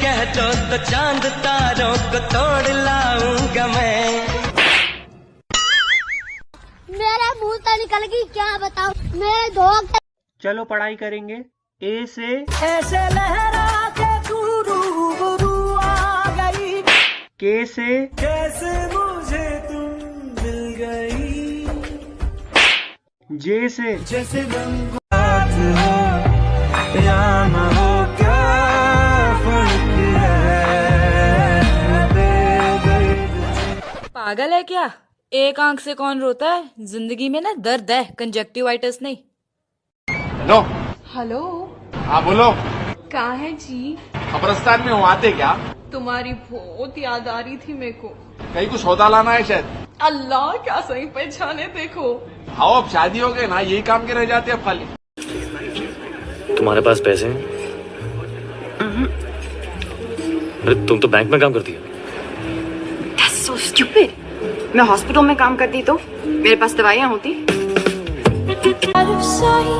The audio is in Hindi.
कह दो तो चांद तारों को तोड़ लाऊंगा मैं। मेरे मुंह से निकल गई क्या बताऊं, मेरे दोस्त। चलो पढ़ाई करेंगे। ए से ऐसे लहरा के तू रूबरू आ गई, के से कैसे मुझे तुम मिल गई। जे से जैसे रंगों हो या न हो क्या फर्क है। पागल है क्या? एक आंख से कौन रोता है? जिंदगी में ना दर्द है, कंजक्टिवाइटिस नहीं। हेलो। हेलो। हाँ बोलो। कहाँ है जी? कब्रिस्तान में हो, आते क्या? तुम्हारी बहुत याद आ रही थी मेरे को। कहीं कुछ सौदा लाना है शायद। अल्लाह क्या सही पहचाने देखो। आओ अब शादी हो गई ना, यही काम के रह जाते अब खाली। तुम्हारे पास पैसे हैं? अरे तुम तो बैंक में काम करती हो। That's so stupid. मैं हॉस्पिटल में काम करती तो मेरे पास दवाइयाँ होती। Out of sight,